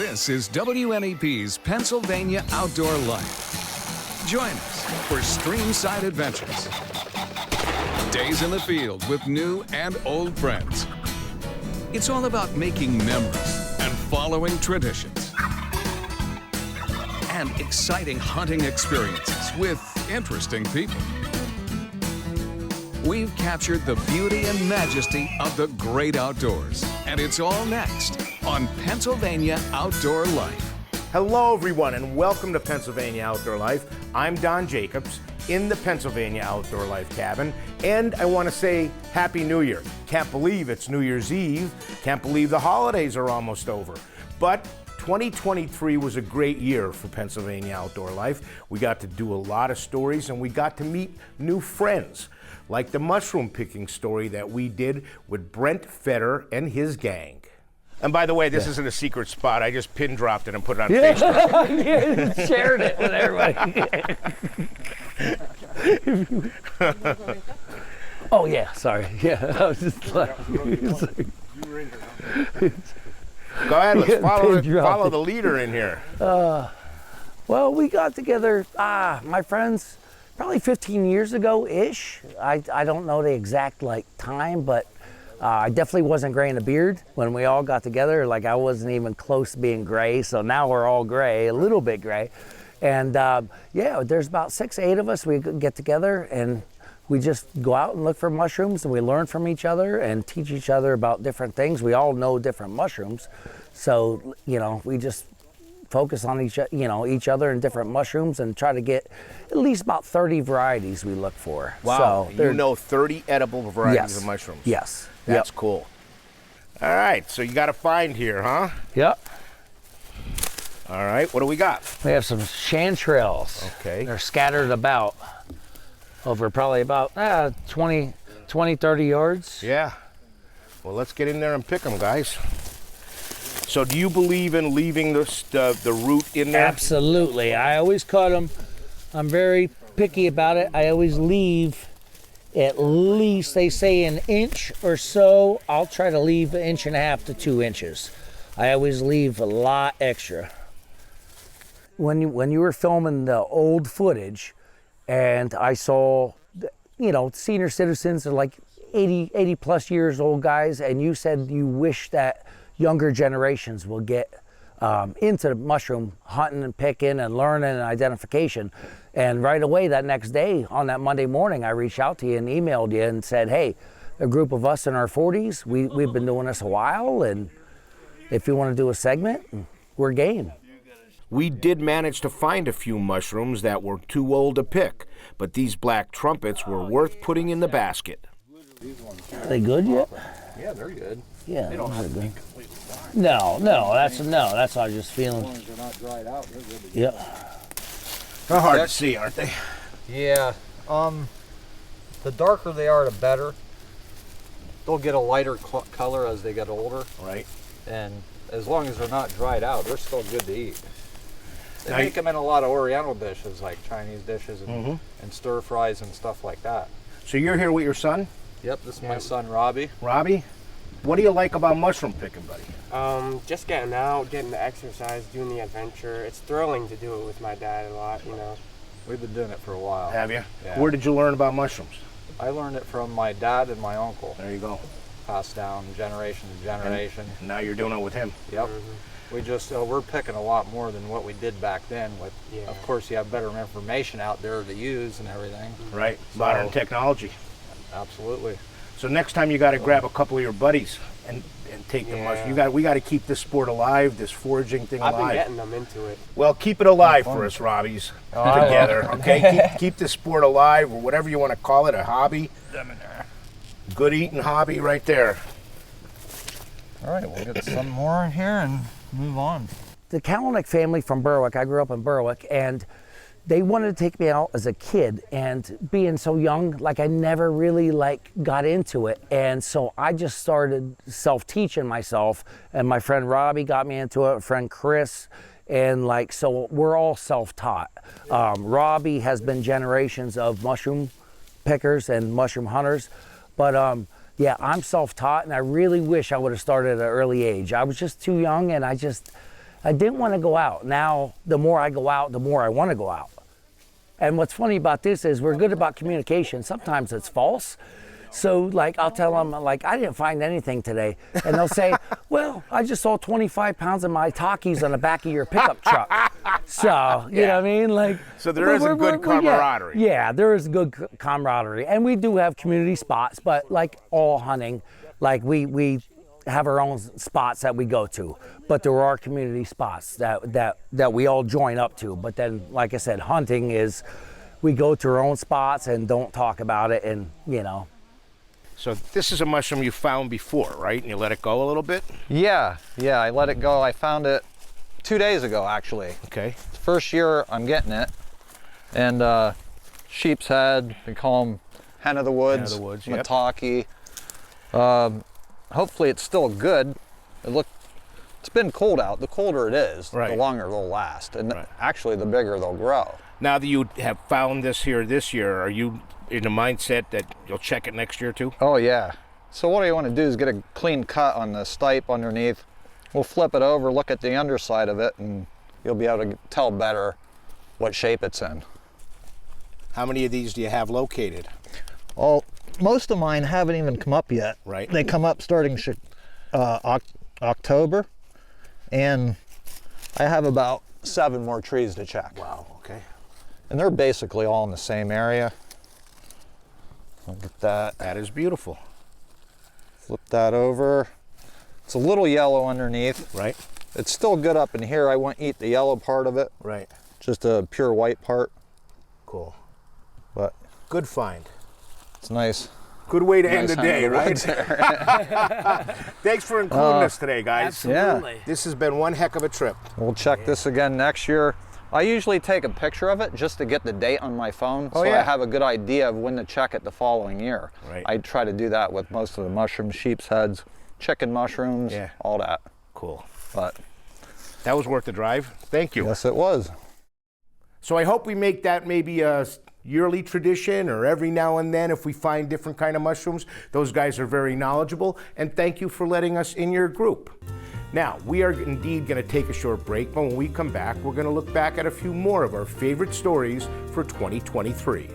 This is WNEP's Pennsylvania Outdoor Life. Join us for streamside adventures, days in the field with new and old friends. It's all about making memories and following traditions, and exciting hunting experiences with interesting people. We've captured the beauty and majesty of the great outdoors, and it's all next on Pennsylvania Outdoor Life. Hello, everyone, and welcome to Pennsylvania Outdoor Life. I'm Don Jacobs in the Pennsylvania Outdoor Life cabin, and I want to say Happy New Year. Can't believe it's New Year's Eve. Can't believe the holidays are almost over. But 2023 was a great year for Pennsylvania Outdoor Life. We got to do a lot of stories, and we got to meet new friends, like the mushroom picking story that we did with Brent Fetter and his gang. And by the way, this isn't a secret spot. I just pin dropped it and put it on Facebook. You shared it with everybody. Oh yeah, sorry. Yeah, I was just like, Go ahead, let's follow the leader in here. well, we got together, my friends, probably 15 years ago-ish. I don't know the exact time, but I definitely wasn't graying a beard when we all got together. I wasn't even close to being gray, so now we're all gray, a little bit gray. And yeah, there's about 6, 8 of us. We get together and we just go out and look for mushrooms, and we learn from each other and teach each other about different things. We all know different mushrooms, so we just focus on each other and different mushrooms and try to get at least about 30 varieties we look for. Wow, so you know 30 edible varieties of mushrooms. Yes. That's cool. All right, so you got a find here, huh? Yep. All right, what do we got? We have some chanterelles. Okay. They're scattered about over probably about 20, 30 yards. Yeah. Well, let's get in there and pick them, guys. So do you believe in leaving the root in there? Absolutely. I always cut them. I'm very picky about it. I always leave at least, they say, an inch or so. I'll try to leave 1.5 to 2 inches. I always leave a lot extra. When you were filming the old footage, and I saw, senior citizens are 80 plus years old guys, and you said you wish that younger generations will get into mushroom hunting and picking and learning and identification. And right away that next day, on that Monday morning, I reached out to you and emailed you and said, hey, a group of us in our 40s, we've been doing this a while, and if you want to do a segment, we're game. We did manage to find a few mushrooms that were too old to pick, but these black trumpets were worth putting in the basket. Are they good yet? Yeah, they're good. Yeah, they don't have to be good. completely black. No, that's what I was just feeling. As long as they're not dried out, they're good. Yeah. They're hard to see, aren't they? Yeah. The darker they are, the better. They'll get a lighter color as they get older. Right. And as long as they're not dried out, they're still good to eat. They Now make them in a lot of Oriental dishes, like Chinese dishes and stir fries and stuff like that. So you're here with your son? Yep, this is my son, Robbie. Robbie, what do you like about mushroom picking, buddy? Just getting out, getting the exercise, doing the adventure. It's thrilling to do it with my dad a lot, We've been doing it for a while. Have you? Yeah. Where did you learn about mushrooms? I learned it from my dad and my uncle. There you go. Passed down generation to generation. And now you're doing it with him. Yep. We just, we're picking a lot more than what we did back then. Of course, you have better information out there to use and everything. Right. Modern technology. Absolutely. So next time you got to grab a couple of your buddies and take the mushroom. We got to keep this sport alive, this foraging thing alive. I've been getting them into it. Well, keep it alive for us, Robbies, together, okay? keep this sport alive, or whatever you want to call it, a hobby. Good eating hobby right there. All right, we'll get some more in here and move on. The Kalanick family from Berwick, I grew up in Berwick, and they wanted to take me out as a kid, and being so young, I never really got into it. And so I just started self-teaching myself, and my friend Robbie got me into it, friend Chris, and so we're all self-taught. Robbie has been generations of mushroom pickers and mushroom hunters, but yeah, I'm self-taught, and I really wish I would have started at an early age. I was just too young, and I didn't want to go out. Now, the more I go out, the more I want to go out. And what's funny about this is we're good about communication. Sometimes it's false. So, like, I'll tell them, like, I didn't find anything today. And they'll say, well, I just saw 25 pounds of my Takis on the back of your pickup truck. So, you know what I mean? Like, So there is a good camaraderie. Yeah, there is good camaraderie. And we do have community spots, but like all hunting, like we have our own spots that we go to. But there are community spots that we all join up to. But then, like I said, hunting is we go to our own spots and don't talk about it, and, you know. So this is a mushroom you found before, right? And you let it go a little bit? Yeah, I let it go. I found it 2 days ago, actually. Okay. First year I'm getting it. And sheep's head, we call them hen of the woods, Yep. Mataki. Hopefully it's still good. It's been cold out. The colder it is, the longer they'll last. And actually the bigger they'll grow. Now that you have found this here this year, are you in the mindset that you'll check it next year too? Oh yeah. So what I want to do is get a clean cut on the stipe underneath. We'll flip it over, look at the underside of it, and you'll be able to tell better what shape it's in. How many of these do you have located? Well, most of mine haven't even come up yet. Right. They come up starting October, and I have about 7 more trees to check. Wow, okay. And they're basically all in the same area. Look at that. That is beautiful. Flip that over. It's a little yellow underneath. Right. It's still good up in here. I won't eat the yellow part of it. Right. Just a pure white part. Cool. But good find. it's nice. Good way to end the day, right? Woods. Thanks for including us today, guys. Absolutely. This has been one heck of a trip. We'll check this again next year. I usually take a picture of it just to get the date on my phone, so I have a good idea of when to check it the following year. Right. I try to do that with most of the mushrooms, sheep's heads, chicken mushrooms, all that. Cool. But that was worth the drive. Thank you. Yes, it was. So I hope we make that maybe a yearly tradition, or every now and then if we find different kind of mushrooms. Those guys are very knowledgeable, and thank you for letting us in your group. Now, we are indeed going to take a short break, but when we come back, we're going to look back at a few more of our favorite stories for 2023.